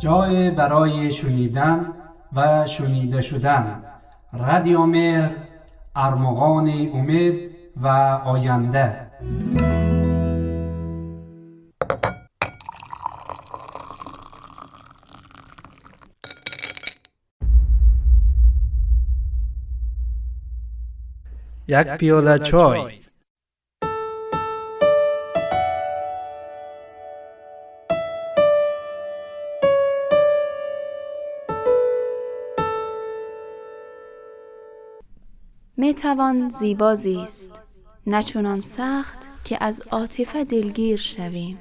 جای برای شنیدن و شنیده شدن. رادیو مهر، ارمغان امید و آینده. یک پیاله چای. می توان زیبا زیست، نه چنان سخت که از عاطفه دلگیر شویم،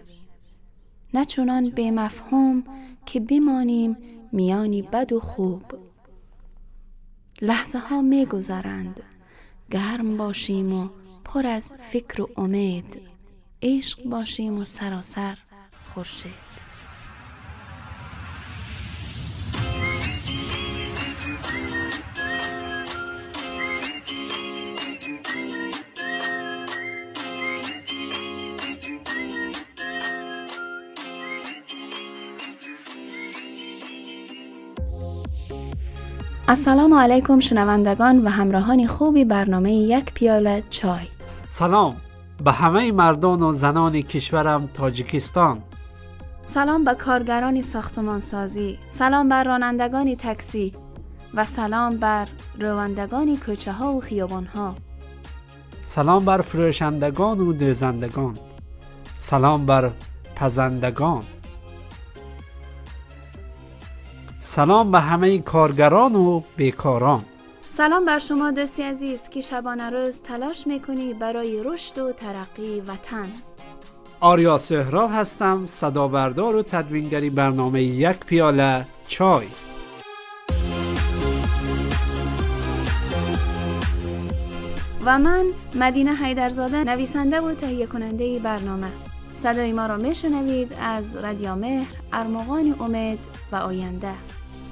نه چنان بی مفهوم که بمانیم میانی بد و خوب. لحظه ها می گذرند، گرم باشیم و پر از فکر و امید، عشق باشیم و سراسر خورشید. السلام علیکم شنوندگان و همراهان خوبی برنامه یک پیاله چای. سلام به همه مردان و زنان کشورم تاجیکستان. سلام به کارگران ساختمانسازی، سلام بر رانندگان تاکسی و سلام بر روندگان کوچه ها و خیابان ها. سلام بر فروشندگان و دوزندگان. سلام بر پزندگان. سلام به همه کارگران و بیکاران. سلام بر شما دوستی عزیز که شبانه روز تلاش میکنی برای رشد و ترقی وطن. آریا سهراب هستم، صدا بردار و تدوینگری برنامه یک پیاله چای. و من مدینه حیدرزاده، نویسنده و تهیه کننده برنامه. صدای ما را میشنوید از رادیو مهر، ارمغان امید و آینده.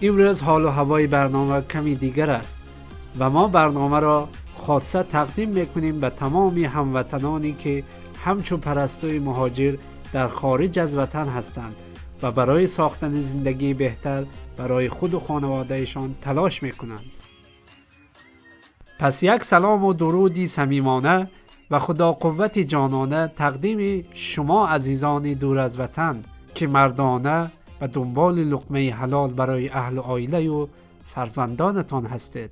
امروز حال و هوای برنامه کمی دیگر است و ما برنامه را خاصه تقدیم میکنیم به تمامی هموطنانی که همچون پرستوی مهاجر در خارج از وطن هستند و برای ساختن زندگی بهتر برای خود و خانوادهشان تلاش میکنند. پس یک سلام و درودی صمیمانه و خدا قوت جانانه تقدیم شما عزیزان دور از وطن که مردانه و دنبال لقمه حلال برای اهل و عائله و فرزندانتان هستید.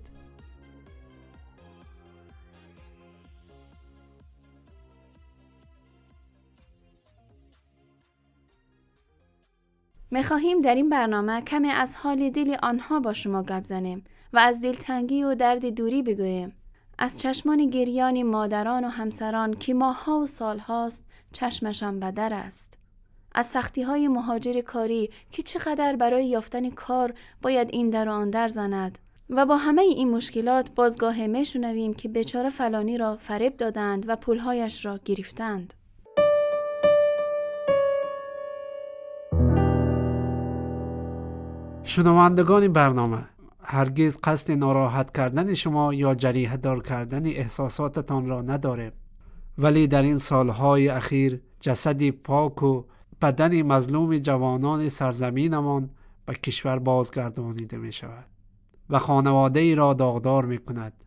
می‌خواهیم در این برنامه کمی از حال دل آنها با شما گپ زنیم و از دلتنگی و درد دوری بگوییم. از چشمان گریان مادران و همسران که ماه‌ها و سال‌هاست چشمشان به در است. از سختی‌های مهاجر کاری که چقدر برای یافتن کار باید این در و آن در زند و با همه این مشکلات بازگاهی میشنویم که بیچاره فلانی را فریب دادند و پولهایش را گرفتند. شنوندگان برنامه، هرگز قصد ناراحت کردن شما یا جریحه دار کردن احساساتتان را نداریم، ولی در این سالهای اخیر جسدی پاک و بدن مظلوم جوانان سرزمینمان به کشور بازگردانیده می شود و خانواده ای را داغدار می کند.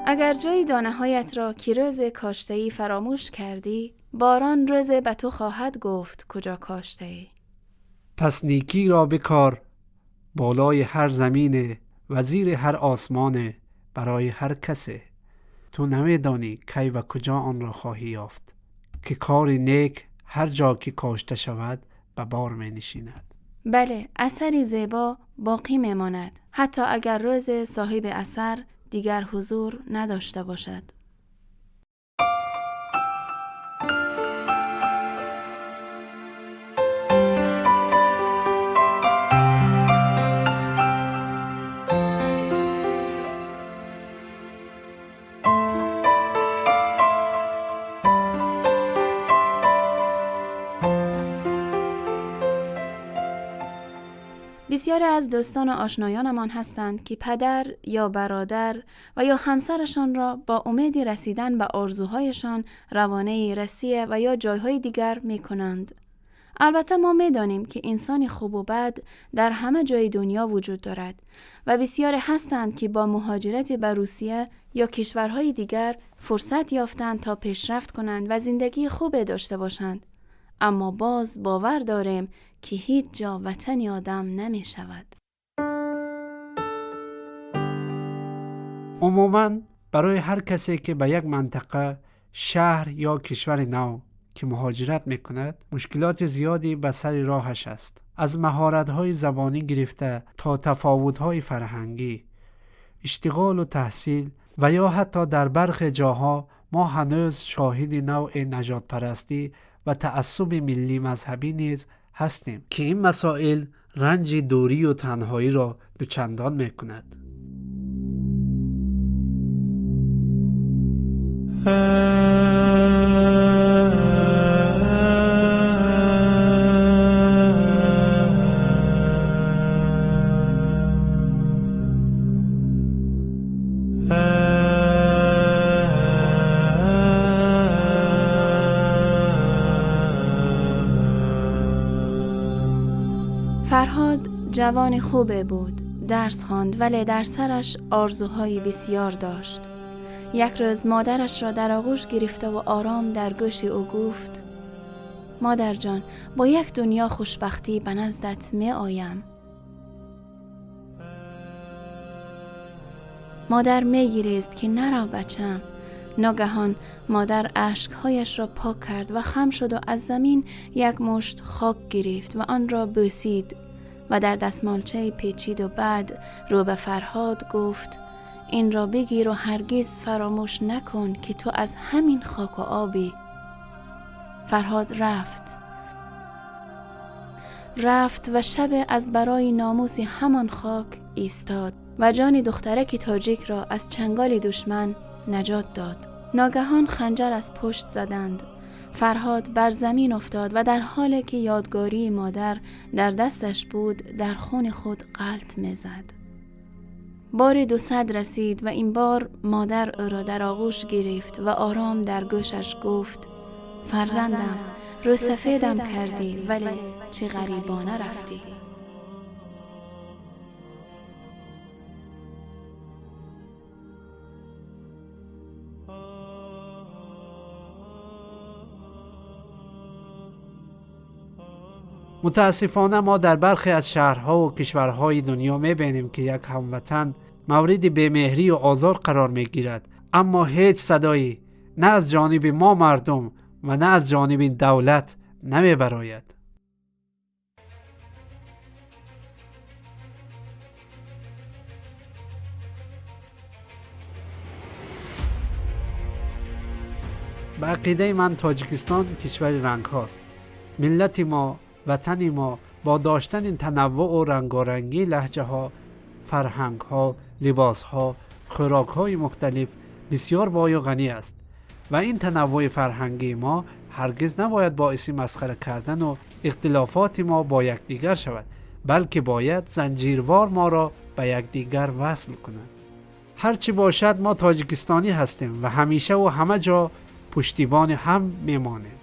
اگر جای دانه هایت را که روز کاشته‌ای فراموش کردی، باران روز به تو خواهد گفت کجا کاشته‌ای. پس نیکی را بکار، بالای هر زمین، وزیر هر آسمان، برای هر کسی. تو نمیدانی کی و کجا آن را خواهی یافت که کار نیک هر جا که کاشته شود به بار می نشیند. بله، اثری زیبا باقی میماند، حتی اگر روز صاحب اثر دیگر حضور نداشته باشد. بسیاری از دوستان و آشنایانمان هستند که پدر یا برادر و یا همسرشان را با امید رسیدن به آرزوهایشان روانه روسیه و یا جایهای دیگر می کنند. البته ما می دانیم که انسان خوب و بد در همه جای دنیا وجود دارد و بسیاری هستند که با مهاجرت به روسیه یا کشورهای دیگر فرصت یافتند تا پیشرفت کنند و زندگی خوب داشته باشند. اما باز باور داریم که هیچ جا وطن آدم نمی شود. عموماً برای هر کسی که به یک منطقه، شهر یا کشور نو که مهاجرت میکند، مشکلات زیادی به سر راهش است. از مهارت‌های زبانی گرفته تا تفاوت‌های فرهنگی، اشتغال و تحصیل و یا حتی در برخی جاها ما هنوز شاهد نوع نژاد پرستی و تعصب ملی مذهبی نیز هستیم که این مسائل رنج دوری و تنهایی را دوچندان میکند. فرهاد جوان خوبه بود. درس خواند ولی در سرش آرزوهای بسیار داشت. یک روز مادرش را در آغوش گرفته و آرام در گوش او گفت: مادر جان، با یک دنیا خوشبختی به نزدت می آیم. مادر می گریست که نرو بچم. ناگهان مادر اشکهایش را پاک کرد و خم شد و از زمین یک مشت خاک گرفت و آن را بوسید و در دستمالچه پیچید و بعد رو به فرهاد گفت: این را بگیر و هرگز فراموش نکن که تو از همین خاک و آبی. فرهاد رفت و شب از برای ناموس همان خاک ایستاد و جان دخترک تاجیک را از چنگال دشمن نجات داد. ناگهان خنجر از پشت زدند. فرهاد بر زمین افتاد و در حالی که یادگاری مادر در دستش بود در خون خود غلط می‌زد. بار 200 رسید و این بار مادر او را در آغوش گرفت و آرام در گوشش گفت: فرزندم، رو سفیدم کردی ولی چه غریبانه رفتی. متاسفانه ما در برخی از شهرها و کشورهای دنیا می‌بینیم که یک هموطن مورد بی‌مهری و آزار قرار می‌گیرد، اما هیچ صدایی نه از جانب ما مردم و نه از جانب دولت نمی‌براید. به عقیده من تاجیکستان کشور رنگ هاست. ملت ما، وطن ما با داشتن این تنوع و رنگارنگی لهجه ها، فرهنگ ها، لباس ها، خوراک های مختلف بسیار بای و غنی است و این تنوع فرهنگی ما هرگز نباید باعث مسخره کردن و اختلافات ما با یکدیگر شود، بلکه باید زنجیروار ما را به یکدیگر وصل کنند. هرچی باشد ما تاجیکستانی هستیم و همیشه و همه جا پشتیبان هم میمانیم.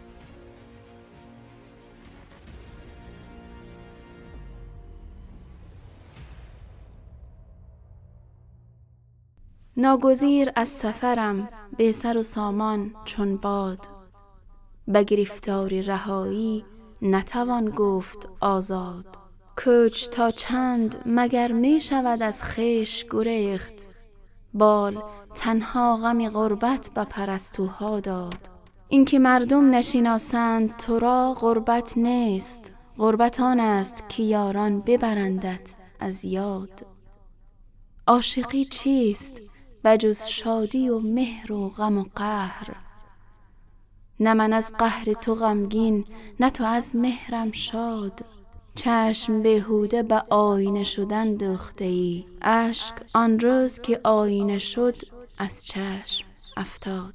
ناگزیر از سفرم به سر و سامان چون باد، به گرفتاری رهایی نتوان گفت آزاد. کوچ تا چند مگر می شود از خویش گریخت، بال تنها غم غربت به پرستوها داد. اینکه مردم نشناسند تو را غربت نیست، غربت آن است که یاران ببرندت از یاد. عاشقی چیست بجز شادی و مهر و غم و قهر، نه من از قهر تو غمگین نه تو از مهرم شاد. چشم بیهوده به آینه شدن دوخته ای، اشک آن روز که آینه شد از چشم افتاد.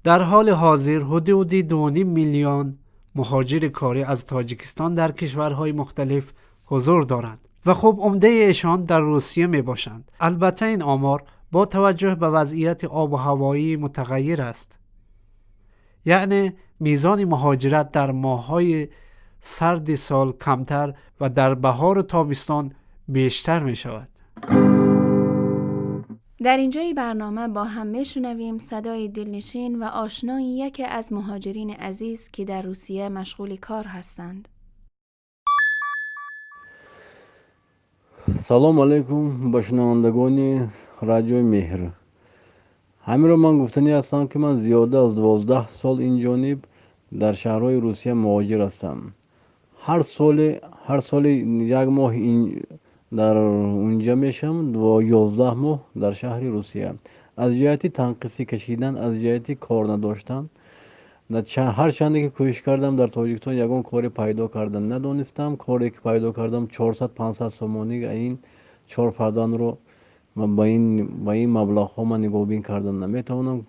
در حال حاضر حدود 2.5 میلیون مهاجر کاری از تاجیکستان در کشورهای مختلف حضور دارند و خب عمده ایشان در روسیه می باشند. البته این آمار با توجه به وضعیت آب و هوایی متغیر است. یعنی میزان مهاجرت در ماه‌های سرد سال کمتر و در بهار و تابستان بیشتر می شود. در اینجای برنامه با هم میشنویم صدای دلنشین و آشنای یکی از مهاجرین عزیز که در روسیه مشغول کار هستند. سلام علیکم به شنوندگان رادیو مهر. همین رو من گفتنی هستم که من زیاده از 12 سال این جانب در شهرهای روسیه مهاجر هستم. هر سال یک ماه در اونجا میشم و 11 ماه در شهر روسیه. از جهتی تنقیصی کشیدن، از جهتی کار نداشتن، هر چندی که کوشش کردم در تاجیکستان یگان کاری پیدا کردن ندانستم. کاری که پیدا کردم 400-500 سومانی، این 4 فرزند رو با این مبلغ ها من نگاهبین کردن نمیتونم.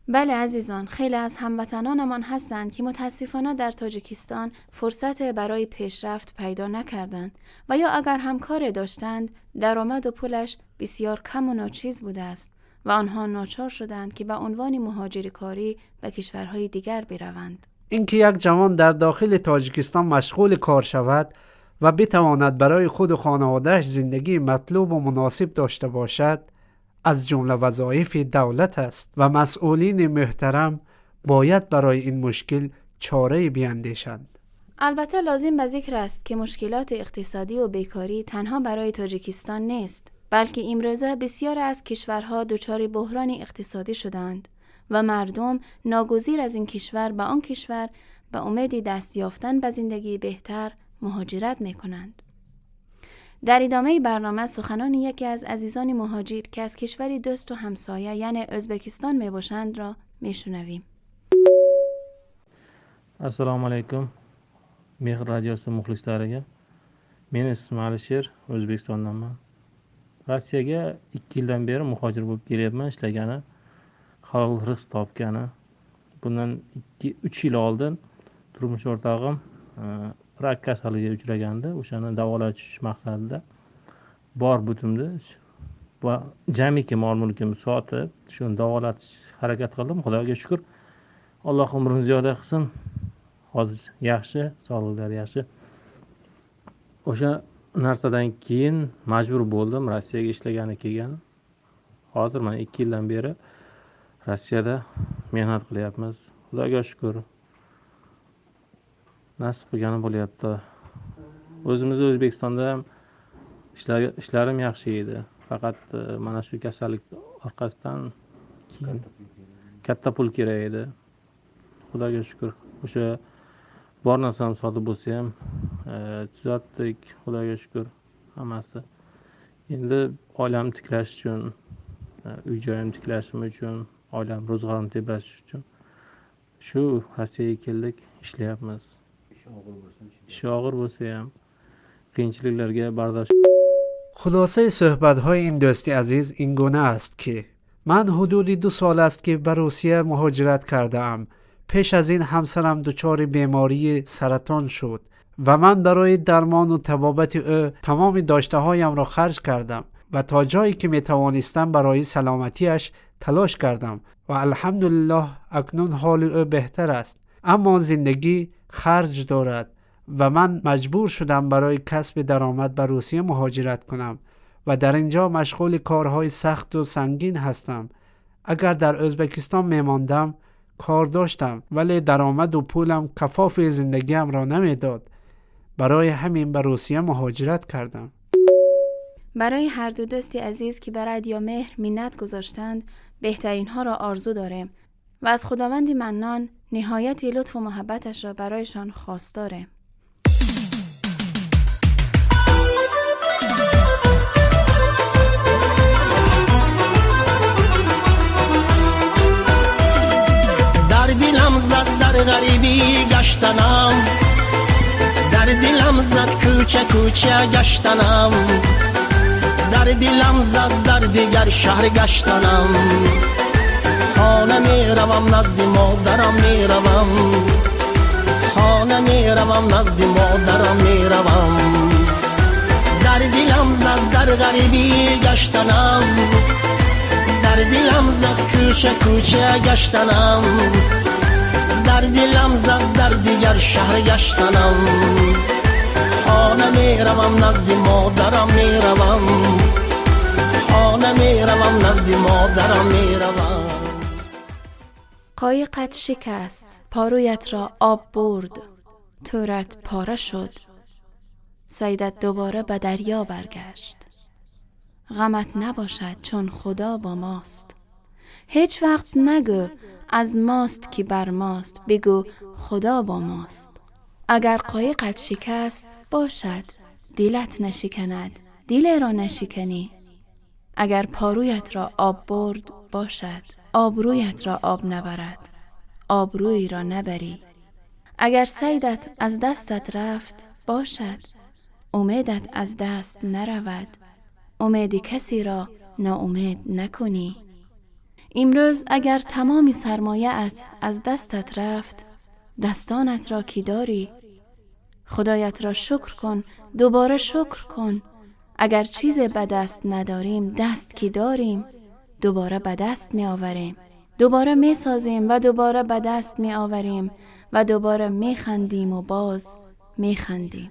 بله عزیزان، خیلی از هموطنانمان هستند که متاسفانه در تاجیکستان فرصت برای پیشرفت پیدا نکردند و یا اگر هم کار داشتند درآمد و پولش بسیار کم و ناچیز بوده است و آنها ناچار شدند که به عنوان مهاجر کاری به کشورهای دیگر بروند. اینکه یک جوان در داخل تاجیکستان مشغول کار شود و بتواند برای خود و خانواده‌اش زندگی مطلوب و مناسب داشته باشد از جمله وظایف دولت است و مسئولین محترم باید برای این مشکل چاره بیندیشند. البته لازم به ذکر است که مشکلات اقتصادی و بیکاری تنها برای تاجیکستان نیست، بلکه امروزه بسیار از کشورها دچار بحران اقتصادی شدند و مردم ناگزیر از این کشور به آن کشور به امید دست یافتن به زندگی بهتر مهاجرت می کنند. در ادامه برنامه سخنان یکی از عزیزان مهاجر که از کشوری دوست و همسایه یعنی ازبکستان می باشند را می شنویم. Assalomu alaykum. Mehr radiosi muxlislariga. Men ismim Alisher, O'zbekistondanman. Rossiyaga 2 yildan beri muhojir bo'lib kelyapman, ishlagani, halol rizq topgani. Bundan 2-3 yil oldin turmush o'rtog'im rak kasaliga uchragandi. O'shani davolash maqsadida bor putimni va jamiki mol-mulkimni sotib, shuni davolatish harakat qildim. Xudoga shukr. Alloh umrini ziyoda qilsin. Hozir yaxshi, sog'liqlari yaxshi. O'sha narsadan keyin majbur bo'ldim Rossiyaga ishlagani kelgan. Hozir mana 2 yildan beri Rossiyada mehnat qilyapmiz. Xudoga shukr. Nasib qilgani bo'lyapti. O'zimiz O'zbekistonda ham ishlarim yaxshi edi. Faqat mana shu kasallik orqasidan keyin katta pul kerak edi. Xudoga shukr. O'sha bor narsam sotib bo'lsa ham tuzatdik. Xudoga shukr hammasi. Endi oilamni tiklash uchun, uy joyimni tiklashim uchun, oilam ro'zg'orini tebrash uchun shu Rossiyaga keldik, ishlayapmiz. Ish og'ir bo'lsa ham qiyinchiliklarga bardosh. خلاصه صحبت‌های این دوستی عزیز این گونه است که من حدودی 2 سال است که به روسیه مهاجرت کرده ام. پیش از این همسرم دچار بیماری سرطان شد و من برای درمان و طبابت او تمام داشته هایم را خرج کردم و تا جایی که می توانستم برای سلامتیش تلاش کردم و الحمدلله اکنون حال او بهتر است. اما زندگی خرج دارد و من مجبور شدم برای کسب درآمد به روسیه مهاجرت کنم و در اینجا مشغول کارهای سخت و سنگین هستم. اگر در ازبکستان میماندم کار داشتم ولی درآمد و پولم کفاف زندگیم را نمیداد. برای همین به روسیه مهاجرت کردم. برای هر دو دوستی عزیز که به رادیو مهر منت گذاشتند بهترین ها را آرزو داریم و از خداوند منان نهایت لطف و محبتش را برایشان خواستاره. در دلم زد در غریبی گشتنم، در دلم زد کوچه کوچه گشتنم، در دلم زد در دیگر شهر گشتنم. خانه میروم نزد مادرم میروم خانه میروم نزد مادرم میروم در دلم زد در غریبی گشتنم در دلم زد کوچه کوچه گشتنم در دلم زد در دیگر شهر گشتنم خانه میروم نزد مادرم میروم خانه میروم نزد مادرم میروم قایقت شکست، پارویت را آب برد، تورت پاره شد، سیدت دوباره به دریا برگشت. غمت نباشد چون خدا با ماست. هیچ وقت نگو از ماست که بر ماست، بگو خدا با ماست. اگر قایقت شکست باشد دلت نشکند، دل را نشکنی. اگر پارویت را آب برد باشد آبرویت را آب نبرد، آبروی را نبری. اگر سیدت از دستت رفت باشد امیدت از دست نرود، امید کسی را ناامید نکنی. امروز اگر تمام سرمایه‌ات از دستت رفت، دستانت را کی داری؟ خدایت را شکر کن، دوباره شکر کن. اگر چیز به دست نداریم، دست کی داریم؟ دوباره به دست می آوریم، دوباره می سازیم و دوباره به دست می آوریم و دوباره می خندیم و باز می خندیم.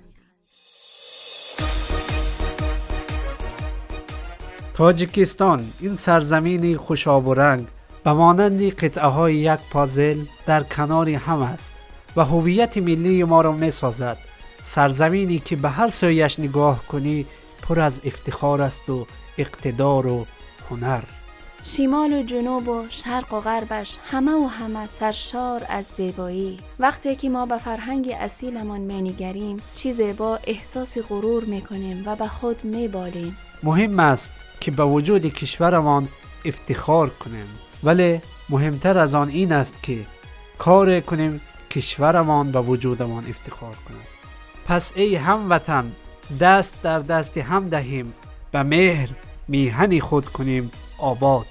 تاجیکستان، این سرزمینی خوشاب و رنگ به مانند قطعه های یک پازل در کنار هم است و هویت ملی ما را می سازد. سرزمینی که به هر سویش نگاه کنی پر از افتخار است و اقتدار و هنر. شمال و جنوب و شرق و غربش همه سرشار از زیبایی. وقتی که ما به فرهنگ اصیلمان می‌نگریم، چه زیبا احساس غرور می‌کنیم و به خود می‌بالیم. مهم است که به وجود کشورمان افتخار کنیم، ولی مهمتر از آن این است که کار کنیم کشورمان به وجودمان افتخار کنیم. پس ای هموطن، دست در دست هم دهیم، به مهر میهن خود کنیم آباد.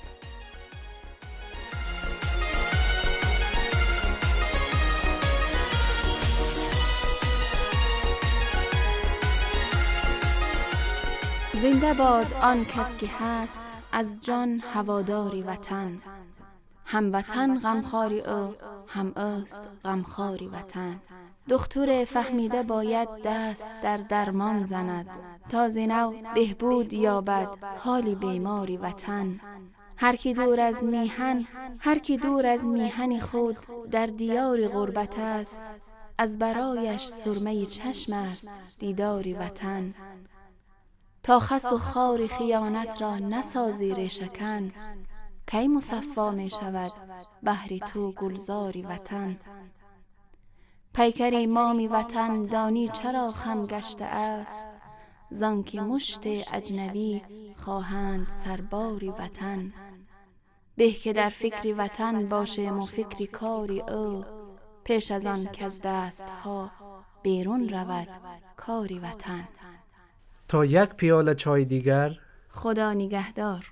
زنده باد آن کس که هست از جان هواداری وطن. هم وطن غمخواری او، هم اوست غمخواری وطن. دکتر فهمیده باید دست در درمان زند، تا زنو بهبود یابد حالی بیماری وطن. هر کی دور از میهن خود در دیار غربت است، از برایش سرمه چشم است دیداری وطن. تا خس و خار خیانت را نسازی ریشه‌کن، کی مصفا می شود بهر تو گلزاری وطن. پیکر مامی وطن دانی چرا خم گشته است، زانکه مشت اجنبی خواهند سرباری وطن. به که در فکر وطن باشیم و فکر کاری او، پیش از آن که از دست ها بیرون رود کاری وطن. تا یک پیاله چای دیگر، خدا نگهدار.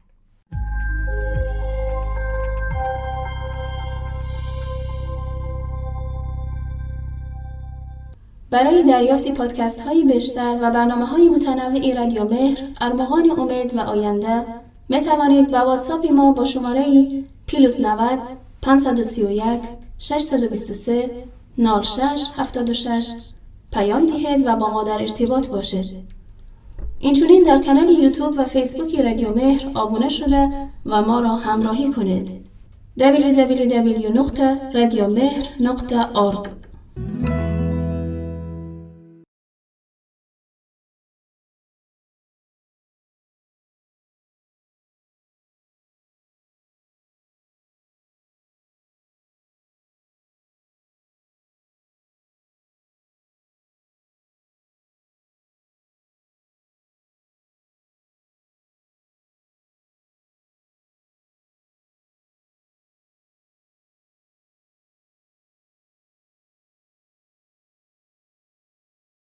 برای دریافت پادکست های بیشتر و برنامه های متنوعی رادیو مهر، ارمغان امید و آینده می توانید با واتساپ ما با شماره +90 531 623 0676 پیام دهید و با ما در ارتباط باشید. اینچنین در کانال یوتیوب و فیسبوک رادیو مهر آبونه شده و ما را همراهی کنید. www.radiomehr.org